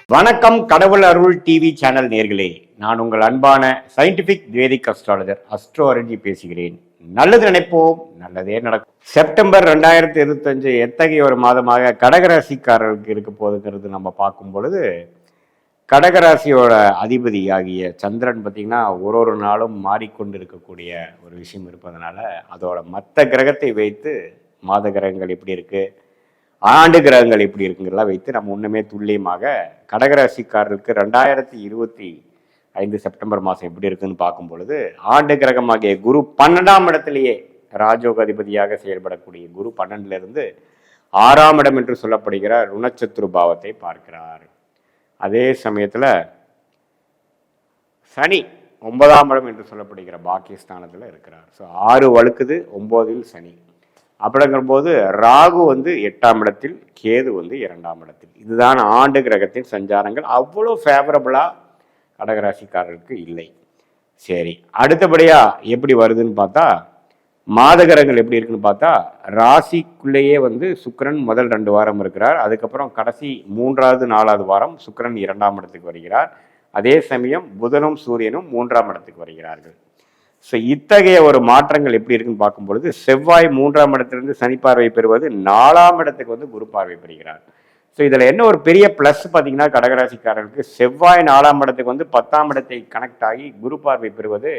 வணக்கம் கடவுள் அருள் TV channel நேர்களே, நான் உங்கள் அன்பான சயின்டிபிக் வேதிக் அஸ்ட்ராலஜர் அஸ்ட்ரோ அருள்ஜி பேசுகிறேன். நல்லது நினைப்போம், நல்லதே நடக்கும். செப்டம்பர் 2025 எத்தகைய ஒரு மாதமாக கடகராசிக்காரர்களுக்கு இருக்க போகுதுங்கிறது நம்ம பார்க்கும் பொழுது, கடகராசியோட அதிபதி ஆகிய சந்திரன் பார்த்தீங்கன்னா ஒரு நாளும் மாறிக்கொண்டு இருக்கக்கூடிய ஒரு விஷயம் இருப்பதனால, அதோட மற்ற கிரகத்தை வைத்து மாத கிரகங்கள் எப்படி இருக்கு, ஆண்டு கிரகங்கள் எப்படி இருக்குங்கிறதெல்லாம் வைத்து நம்ம ஒன்றுமே துல்லியமாக கடகராசிக்காரர்களுக்கு 2025 செப்டம்பர் மாதம் எப்படி இருக்குன்னு பார்க்கும் பொழுது, ஆண்டு கிரகமாகிய குரு 12ஆம் இடத்திலேயே ராஜோக அதிபதியாக செயல்படக்கூடிய குரு 12ல இருந்து 6ஆம் இடம் என்று சொல்லப்படுகிற ருணச்சத்துரு பாவத்தை பார்க்கிறார். அதே சமயத்தில் சனி 9ஆம் இடம் என்று சொல்லப்படுகிற பாக்கியஸ்தானத்தில் இருக்கிறார். ஸோ 6 வழுக்குது, 9இல் சனி. அப்படிங்கிற போது ராகு 8ஆம் இடத்தில், கேது 2ஆம் இடத்தில். இதுதான் ஆண்டு கிரகத்தின் சஞ்சாரங்கள். அவ்வளோ ஃபேவரபிளா கடகராசிக்காரர்களுக்கு இல்லை. சரி, அடுத்தபடியா எப்படி வருதுன்னு பார்த்தா, மாத கிரகங்கள் எப்படி இருக்குன்னு பார்த்தா, ராசிக்குள்ளேயே சுக்கிரன் முதல் 2 வாரம் இருக்கிறார். அதுக்கப்புறம் கடைசி 3வது 4வது வாரம் சுக்கிரன் 2ஆம் இடத்துக்கு வருகிறார். அதே சமயம் புதனும் சூரியனும் 3ஆம் இடத்துக்கு வருகிறார்கள். ஸோ இத்தகைய ஒரு மாற்றங்கள் எப்படி இருக்குன்னு பார்க்கும்பொழுது, செவ்வாய் 3ஆம் இடத்திலிருந்து சனி பார்வை பெறுவது 4ஆம் இடத்துக்கு குரு பார்வை பெறுகிறார். ஸோ இதில் என்ன ஒரு பெரிய ப்ளஸ் பார்த்தீங்கன்னா, கடகராசிக்காரர்களுக்கு செவ்வாய் 4ஆம் இடத்துக்கு 10ஆம் இடத்தை கனெக்ட் ஆகி குரு பார்வை பெறுவது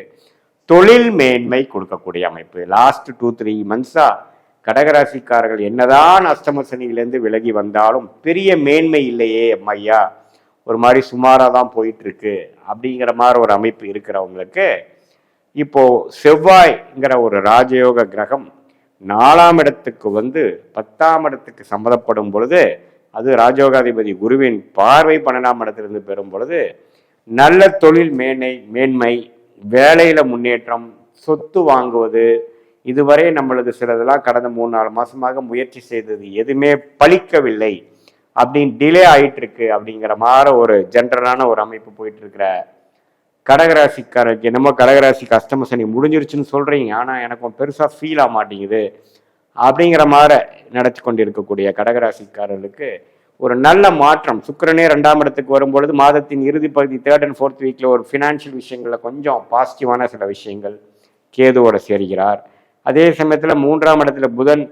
தொழில் மேன்மை கொடுக்கக்கூடிய அமைப்பு. லாஸ்ட் 2-3 மந்த்ஸா கடகராசிக்காரர்கள் என்னதான் அஷ்டம சனியிலேருந்து விலகி வந்தாலும் பெரிய மேன்மை இல்லையே அம்மையா, ஒரு மாதிரி சுமாராக தான் போயிட்டு இருக்கு அப்படிங்கிற மாதிரி ஒரு அமைப்பு இருக்கிறவங்களுக்கு இப்போ செவ்வாய்ங்கிற ஒரு ராஜயோக கிரகம் 4ஆம் இடத்துக்கு 10ஆம் இடத்துக்கு சம்மதப்படும் பொழுது, அது ராஜயோகாதிபதி குருவின் பார்வை 12ஆம் இடத்திலிருந்து பெறும் பொழுது நல்ல தொழில் மேன்மை, வேலையில முன்னேற்றம், சொத்து வாங்குவது, இதுவரை நம்மளது சிலதெல்லாம் கடந்த 3-4 மாசமாக முயற்சி செய்தது எதுவுமே பலிக்கவில்லை அப்படின்னு டிலே ஆயிட்டு இருக்கு அப்படிங்கிற மாதிரி ஒரு ஜென்ரலான ஒரு அமைப்பு போயிட்டு இருக்கிற கடகராசிக்காரருக்கு, என்னமோ கடகராசிக்கு அஷ்டம சனி முடிஞ்சிருச்சுன்னு சொல்றீங்க, ஆனா எனக்கு பெருசா ஃபீல் ஆக மாட்டேங்குது அப்படிங்கிற மாதிரி நினைச்சு கொண்டு இருக்கக்கூடிய கடகராசிக்காரர்களுக்கு ஒரு நல்ல மாற்றம். சுக்கிரனே 2ஆம் இடத்துக்கு வரும்பொழுது மாதத்தின் இறுதி பகுதி 3rd and 4th வீக்ல ஒரு ஃபினான்ஷியல் விஷயங்கள்ல கொஞ்சம் பாசிட்டிவான சில விஷயங்கள் கேதுவோட சேர்கிறார். அதே சமயத்துல 3ஆம் இடத்துல புதன்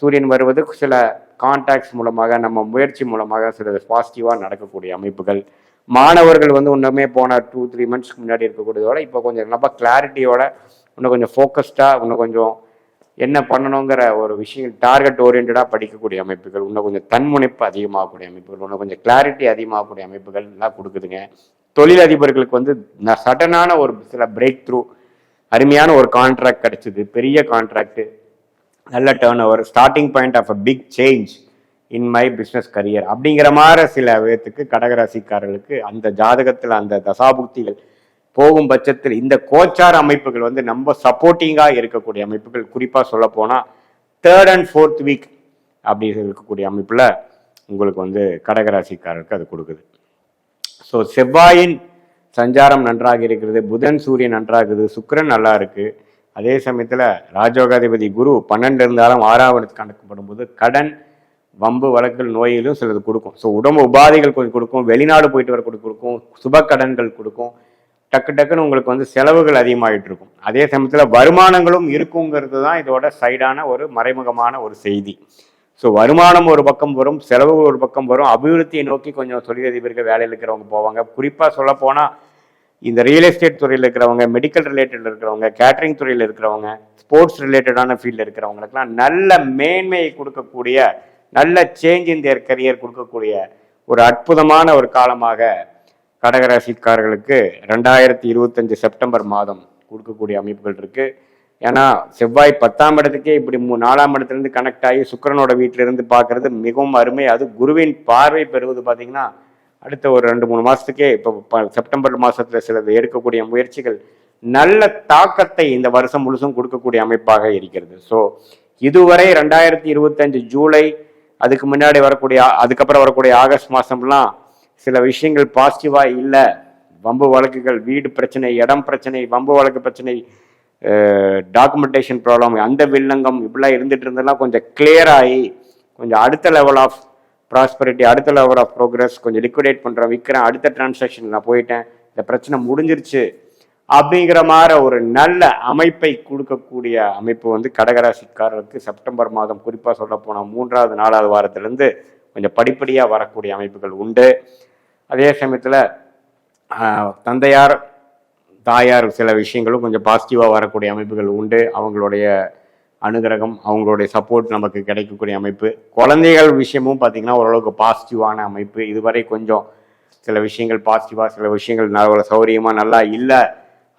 சூரியன் வருவது சில கான்டாக்ட்ஸ் மூலமாக, நம்ம முயற்சி மூலமாக சில பாசிட்டிவா நடக்கக்கூடிய அமைப்புகள். மாணவர்கள் ஒன்றுமே போன 2-3 மந்த்ஸ்க்கு முன்னாடி இருக்கக்கூடியதோட இப்போ கொஞ்சம் ரொம்ப கிளாரிட்டியோட, இன்னும் கொஞ்சம் ஃபோக்கஸ்டாக, இன்னும் கொஞ்சம் என்ன பண்ணணுங்கிற ஒரு விஷயம் டார்கெட் ஓரியன்டாக படிக்கக்கூடிய அமைப்புகள், இன்னும் கொஞ்சம் தன்முனைப்பு அதிகமாகக்கூடிய அமைப்புகள், இன்னும் கொஞ்சம் கிளாரிட்டி அதிகமாகக்கூடிய அமைப்புகள் எல்லாம் கொடுக்குதுங்க. தொழிலதிபர்களுக்கு சடனான ஒரு சில பிரேக் த்ரூ, அருமையான ஒரு கான்ட்ராக்ட் கிடைச்சிது, பெரிய கான்ட்ராக்ட், நல்ல turn over, starting point of a big change in my business career அப்படிங்கிற மாதிரி சில விதத்துக்கு கடகராசிக்காரர்களுக்கு அந்த ஜாதகத்தில் அந்த தசாபுக்திகள் போகும் பட்சத்தில் இந்த கோச்சார அமைப்புகள் நம்ம சப்போர்ட்டிங்காக இருக்கக்கூடிய அமைப்புகள். குறிப்பாக சொல்ல போனால் 3rd and 4th வீக் அப்படி இருக்கக்கூடிய அமைப்பில் உங்களுக்கு கடகராசிக்காரருக்கு அது கொடுக்குது. ஸோ செவ்வாயின் சஞ்சாரம் நன்றாக இருக்கிறது, புதன் சூரியன் நன்றாக இருக்குது, சுக்கிரன் நல்லா இருக்கு. அதே சமயத்தில் ராஜயோகாதிபதி குரு 12 இருந்தாலும் 6ஆம் இடத்துக்கு கணக்கப்படும் போது கடன், வம்பு வழக்குகள், நோய்களும் சிலது கொடுக்கும். ஸோ உடம்பு உபாதைகள் கொஞ்சம் கொடுக்கும், வெளிநாடு போயிட்டு வர கொடுக்கும், சுப கடன்கள் கொடுக்கும், டக்குன்னு உங்களுக்கு செலவுகள் அதிகமாகிட்டு இருக்கும். அதே சமயத்தில் வருமானங்களும் இருக்குங்கிறது தான் இதோட சைடான ஒரு மறைமுகமான ஒரு செய்தி. ஸோ வருமானம் ஒரு பக்கம் வரும், செலவுகள் ஒரு பக்கம் வரும். அபிவிருத்தியை நோக்கி கொஞ்சம் தொழிலதிபர்கள் வேலையில் இருக்கிறவங்க போவாங்க. குறிப்பாக சொல்ல போனால் இந்த ரியல் எஸ்டேட் துறையில் இருக்கிறவங்க, மெடிக்கல் ரிலேட்டடில் இருக்கிறவங்க, கேட்டரிங் துறையில் இருக்கிறவங்க, ஸ்போர்ட்ஸ் ரிலேட்டடான ஃபீல்டில் இருக்கிறவங்களுக்குலாம் நல்ல மேன்மையை கொடுக்கக்கூடிய, நல்ல சேஞ்ச் இன் தேர் கரியர் கொடுக்கக்கூடிய ஒரு அற்புதமான ஒரு காலமாக கடகராசிக்காரர்களுக்கு 2025 செப்டம்பர் மாதம் கொடுக்கக்கூடிய அமைப்புகள் இருக்கு. ஏன்னா செவ்வாய் 10ஆம் இடத்துக்கே இப்படி 4ஆம் இடத்துலேருந்து கனெக்ட் ஆகி சுக்கிரனோட வீட்டிலிருந்து பார்க்கறது மிகவும் அருமை. அது குருவின் பார்வை பெறுவது பார்த்தீங்கன்னா அடுத்த ஒரு 2-3 மாதத்துக்கே, இப்போ செப்டம்பர் மாதத்தில் சிலது எடுக்கக்கூடிய முயற்சிகள் நல்ல தாக்கத்தை இந்த வருஷம் முழுசும் கொடுக்கக்கூடிய அமைப்பாக இருக்கிறது. ஸோ இதுவரை 2025 ஜூலை, அதுக்கு முன்னாடி அதுக்கப்புறம் வரக்கூடிய ஆகஸ்ட் மாதம்லாம் சில விஷயங்கள் பாசிட்டிவாக இல்லை. வம்பு வழக்குகள், வீடு பிரச்சனை, இடம் பிரச்சனை, வம்பு வழக்கு பிரச்சனை, டாக்குமெண்டேஷன் ப்ராப்ளம், அந்த வில்லங்கம் இப்படிலாம் இருந்துட்டு இருந்தெல்லாம் கொஞ்சம் கிளியர் ஆகி கொஞ்சம் அடுத்த லெவல் ஆஃப் ப்ராஸ்பரிட்டி, அடுத்த லெவல் ஆஃப் ப்ரோக்ரஸ், கொஞ்சம் லிக்விடேட் பண்ணுறேன், விற்கிறேன், அடுத்த டிரான்சாக்ஷன் நான் போயிட்டேன், இந்த பிரச்சனை முடிஞ்சிருச்சு அப்படிங்கிற மாதிரி ஒரு நல்ல அமைப்பை கொடுக்கக்கூடிய அமைப்பு வந்து கடகராசிக்காரருக்கு செப்டம்பர் மாதம், குறிப்பாக சொல்ல போனால் 3வது 4வது வாரத்திலேருந்து கொஞ்சம் படிப்படியாக வரக்கூடிய அமைப்புகள் உண்டு. அதே சமயத்தில் தந்தையார் தாயார் சில விஷயங்களும் கொஞ்சம் பாசிட்டிவாக வரக்கூடிய அமைப்புகள் உண்டு. அவங்களுடைய அனுகிரகம், அவங்களுடைய சப்போர்ட் நமக்கு கிடைக்கக்கூடிய அமைப்பு. குழந்தைகள் விஷயமும் பார்த்திங்கன்னா ஓரளவுக்கு பாசிட்டிவான அமைப்பு. இதுவரை கொஞ்சம் சில விஷயங்கள் பாசிட்டிவாக, சில விஷயங்கள் நல்ல சௌரியமாக நல்லா இல்லை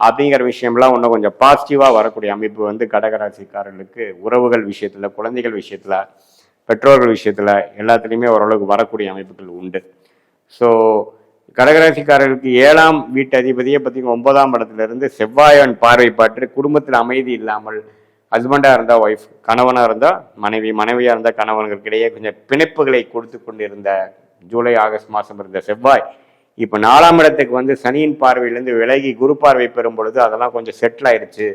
அப்படிங்கிற விஷயம்லாம் இன்னும் கொஞ்சம் பாசிட்டிவாக வரக்கூடிய அமைப்பு வந்து கடகராசிக்காரர்களுக்கு உறவுகள் விஷயத்தில், குழந்தைகள் விஷயத்தில், பெற்றோர்கள் விஷயத்தில் எல்லாத்துலேயுமே ஓரளவுக்கு வரக்கூடிய அமைப்புகள் உண்டு. ஸோ கடகராசிக்காரர்களுக்கு 7ஆம் வீட்டு அதிபதியை பார்த்தீங்கன்னா 9ஆம் இடத்துலேருந்து செவ்வாயன் பார்வை பற்றி குடும்பத்தில் அமைதி இல்லாமல், ஹஸ்பண்டாக இருந்தால் ஒய்ஃப், கணவனாக இருந்தால் மனைவி, மனைவியாக இருந்தால் கணவன்களுக்கிடையே கொஞ்சம் பிணைப்புகளை கொடுத்து கொண்டு இருந்த ஜூலை ஆகஸ்ட் மாதம் இருந்த செவ்வாய் இப்போ 4ஆம் இடத்துக்கு வந்து சனியின் பார்வையிலேருந்து விலகி குரு பார்வை பெறும் பொழுது அதெல்லாம் கொஞ்சம் செட்டில் ஆயிடுச்சு,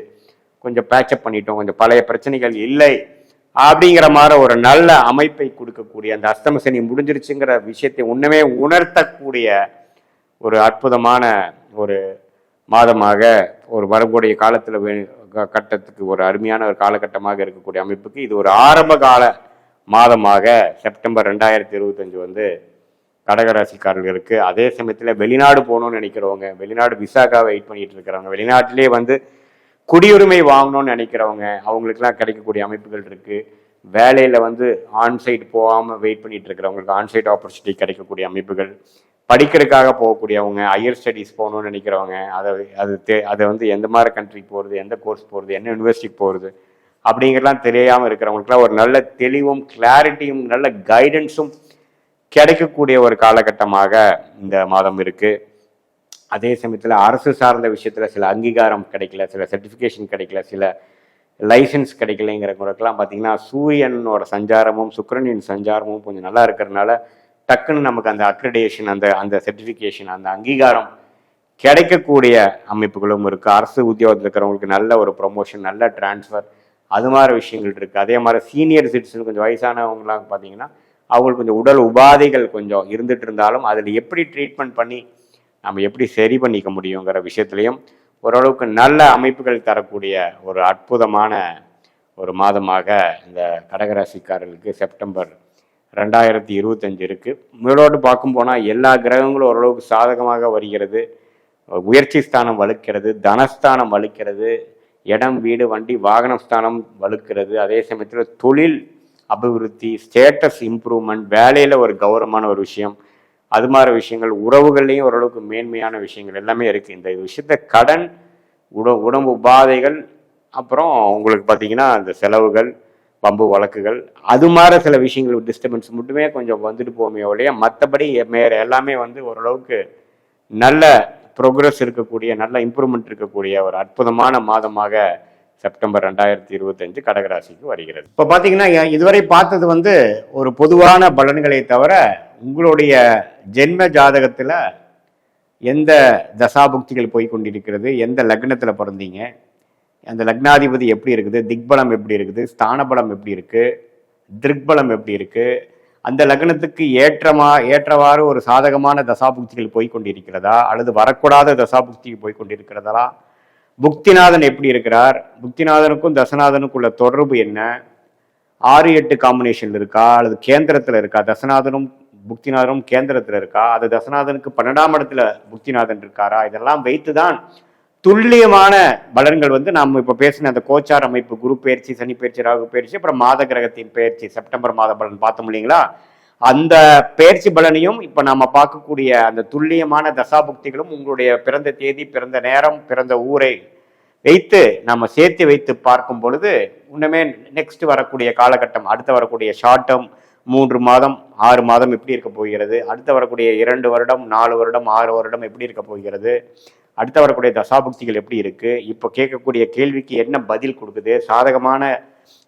கொஞ்சம் பேச்சப் பண்ணிட்டோம், கொஞ்சம் பழைய பிரச்சனைகள் இல்லை அப்படிங்கிற மாதிரி ஒரு நல்ல அமைப்பை கொடுக்கக்கூடிய, அந்த அஸ்தம சனி முடிஞ்சிருச்சுங்கிற விஷயத்தை உண்மையே உணர்த்தக்கூடிய ஒரு அற்புதமான ஒரு மாதமாக, ஒரு வரக்கூடிய காலத்தில் கட்டத்துக்கு ஒரு அருமையான ஒரு காலகட்டமாக இருக்கக்கூடிய அமைப்புக்கு இது ஒரு ஆரம்ப கால மாதமாக செப்டம்பர் 2025 வந்து கடகராசிக்காரர்களுக்கு. அதே சமயத்தில் வெளிநாடு போகணும்னு நினைக்கிறவங்க, வெளிநாடு விசாக்காக வெயிட் பண்ணிட்டு இருக்கிறவங்க, வெளிநாட்டிலே வந்து குடியுரிமை வாங்கணும்னு நினைக்கிறவங்க, அவங்களுக்குலாம் கிடைக்கக்கூடிய அமைப்புகள் இருக்குது. வேலையில் வந்து ஆன்சைட் போகாமல் வெயிட் பண்ணிட்டு இருக்கிறவங்களுக்கு ஆன்சைட் ஆப்பர்ச்சுனிட்டி கிடைக்கக்கூடிய அமைப்புகள், படிக்கிறதுக்காக போகக்கூடியவங்க, ஹையர் ஸ்டடீஸ் போகணும்னு நினைக்கிறவங்க, அதை வந்து எந்த மாதிரி கண்ட்ரிக்கு போகிறது, எந்த கோர்ஸ் போகிறது, என்ன யூனிவர்சிட்டிக்கு போகிறது அப்படிங்கிறலாம் தெரியாமல் இருக்கிறவங்களுக்குலாம் ஒரு நல்ல தெளிவும் கிளாரிட்டியும் நல்ல கைடன்ஸும் கிடைக்கக்கூடிய ஒரு காலகட்டமாக இந்த மாதம் இருக்குது. அதே சமயத்தில் அரசு சார்ந்த விஷயத்தில் சில அங்கீகாரம் கிடைக்கல, சில சர்டிஃபிகேஷன் கிடைக்கல, சில லைசன்ஸ் கிடைக்கலைங்கிறவங்களுக்கெல்லாம் பார்த்தீங்கன்னா சூரியனோட சஞ்சாரமும் சுக்கிரனின் சஞ்சாரமும் கொஞ்சம் நல்லா இருக்கிறதுனால டக்குன்னு நமக்கு அந்த அக்ரிடேஷன், அந்த சர்டிஃபிகேஷன், அந்த அங்கீகாரம் கிடைக்கக்கூடிய அமைப்புகளும் இருக்குது. அரசு உத்தியோகத்தில் இருக்கிறவங்களுக்கு நல்ல ஒரு ப்ரொமோஷன், நல்ல டிரான்ஸ்ஃபர், அது மாதிரி விஷயங்கள் இருக்குது. அதே மாதிரி சீனியர் சிட்டிசன், கொஞ்சம் வயசானவங்களாம் பார்த்தீங்கன்னா அவங்களுக்கு கொஞ்சம் உடல் உபாதைகள் கொஞ்சம் இருந்துட்டு இருந்தாலும் அதில் எப்படி ட்ரீட்மெண்ட் பண்ணி நம்ம எப்படி சரி பண்ணிக்க முடியுங்கிற விஷயத்துலையும் ஓரளவுக்கு நல்ல அமைப்புகள் தரக்கூடிய ஒரு அற்புதமான ஒரு மாதமாக இந்த கடகராசிக்காரர்களுக்கு செப்டம்பர் 2025 இருக்குது. மேலோடு பார்க்கும் போனால் எல்லா கிரகங்களும் ஓரளவுக்கு சாதகமாக வருகிறது. உயர்ச்சி ஸ்தானம் வலுக்கிறது, தனஸ்தானம் வலுக்கிறது, இடம் வீடு வண்டி வாகனம் ஸ்தானம் வலுக்கிறது. அதே சமயத்தில் தொழில் அபிவிருத்தி, ஸ்டேட்டஸ் இம்ப்ரூவ்மெண்ட், வேலையில் ஒரு கௌரவமான ஒரு விஷயம், அது மாதிரி விஷயங்கள், உறவுகள்லையும் ஓரளவுக்கு மேன்மையான விஷயங்கள் எல்லாமே இருக்குது. இந்த விஷயத்த கடன், உடம்பு உபாதைகள், அப்புறம் உங்களுக்கு பார்த்தீங்கன்னா அந்த செலவுகள், பம்பு வழக்குகள், அது மாதிரி சில விஷயங்கள் டிஸ்டர்பன்ஸ் மட்டுமே கொஞ்சம் வந்துட்டு போமே ஒழிய மற்றபடி எல்லாமே வந்து ஓரளவுக்கு நல்ல ப்ரோக்ரஸ் இருக்கக்கூடிய, நல்ல இம்ப்ரூவ்மெண்ட் இருக்கக்கூடிய ஒரு அற்புதமான மாதமாக செப்டம்பர் 2025 கடகராசிக்கு வருகிறது. இப்போ பார்த்தீங்கன்னா இதுவரை பார்த்தது வந்து ஒரு பொதுவான பலன்களை தவிர உங்களுடைய ஜென்ம ஜாதகத்தில் எந்த தசாபுக்திகள் போய் கொண்டிருக்கிறது, எந்த லக்னத்தில் பிறந்தீங்க, அந்த லக்னாதிபதி எப்படி இருக்குது, திக்பலம் எப்படி இருக்குது, ஸ்தானபலம் எப்படி இருக்குது, திருக்பலம் எப்படி இருக்குது, அந்த லக்னத்துக்கு ஏற்றவாறு ஒரு சாதகமான தசாபுக்திகள் போய் கொண்டிருக்கிறதா அல்லது வரக்கூடாத தசாபுக்திகள் போய் கொண்டிருக்கிறதா, புக்திநாதன் எப்படி இருக்கிறார், புக்திநாதனுக்கும் தசநாதனுக்கும் உள்ள தொடர்பு என்ன, 6-8 காம்பினேஷன் இருக்கா அல்லது கேந்திரத்தில் இருக்கா, தசநாதனும் புக்திநாதனும் கேந்திரத்தில் இருக்கா, அது தசநாதனுக்கு 12ஆம் இடத்துல புக்திநாதன் இருக்காரா, இதெல்லாம் வைத்துதான் துல்லியமான பலன்கள் வந்து நாம் இப்போ பேசின அந்த கோச்சார் அமைப்பு, குரு பயிற்சி, சனி பயிற்சி, ராகு பயிற்சி, அப்புறம் மாத கிரகத்தின் பயிற்சி, செப்டம்பர் மாத பலன் பார்த்தோம் இல்லைங்களா, அந்த பயிற்சி பலனையும் இப்போ நம்ம பார்க்கக்கூடிய அந்த துல்லியமான தசாபுக்திகளும் உங்களுடைய பிறந்த தேதி, பிறந்த நேரம், பிறந்த ஊரை வைத்து நம்ம சேர்த்து வைத்து பார்க்கும் பொழுது இன்னுமே நெக்ஸ்ட் வரக்கூடிய காலகட்டம், அடுத்து வரக்கூடிய ஷார்ட் டேர்ம் 3 மாதம் 6 மாதம் எப்படி இருக்க போகிறது, அடுத்து வரக்கூடிய 2 வருடம் 4 வருடம் 6 வருடம் எப்படி இருக்க போகிறது, அடுத்து வரக்கூடிய தசாபுக்திகள் எப்படி இருக்கு, இப்போ கேட்கக்கூடிய கேள்விக்கு என்ன பதில் கொடுக்குது, சாதகமான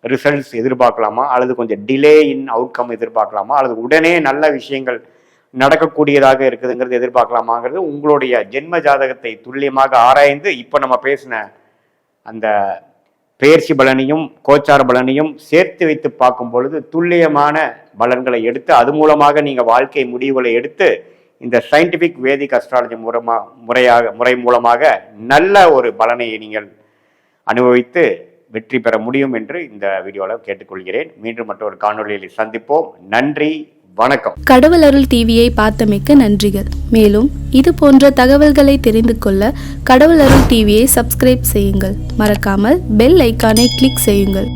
ரிசல்ட்ஸ் எதிர்பார்க்கலாமா அல்லது கொஞ்சம் டிலே இன் அவுட்கம் எதிர்பார்க்கலாமா அல்லது உடனே நல்ல விஷயங்கள் நடக்கக்கூடியதாக இருக்குதுங்கிறது எதிர்பார்க்கலாமாங்கிறது உங்களுடைய ஜென்ம ஜாதகத்தை துல்லியமாக ஆராய்ந்து இப்போ நம்ம பேசின அந்த பெயர்ச்சி பலனையும் கோச்சார பலனையும் சேர்த்து வைத்து பார்க்கும் பொழுது துல்லியமான பலன்களை எடுத்து அது மூலமாக நீங்கள் வாழ்க்கை முடிவுகளை எடுத்து இந்த சயின்டிஃபிக் வேதிக் அஸ்ட்ராலஜி முறை மூலமாக நல்ல ஒரு பலனை நீங்கள் அனுபவித்து வெற்றி பெற முடியும் என்று இந்த வீடியோவில் கேட்டுக்கொள்கிறேன். மீண்டும் மற்றொரு காணொலியில் சந்திப்போம். நன்றி, வணக்கம். கடவுள் அருள் டிவியை பார்த்தமைக்கு நன்றிகள். மேலும் இது போன்ற தகவல்களை தெரிந்து கொள்ள கடவுள் அருள் டிவியை சப்ஸ்கிரைப் செய்யுங்கள். மறக்காமல் பெல் ஐக்கானை கிளிக் செய்யுங்கள்.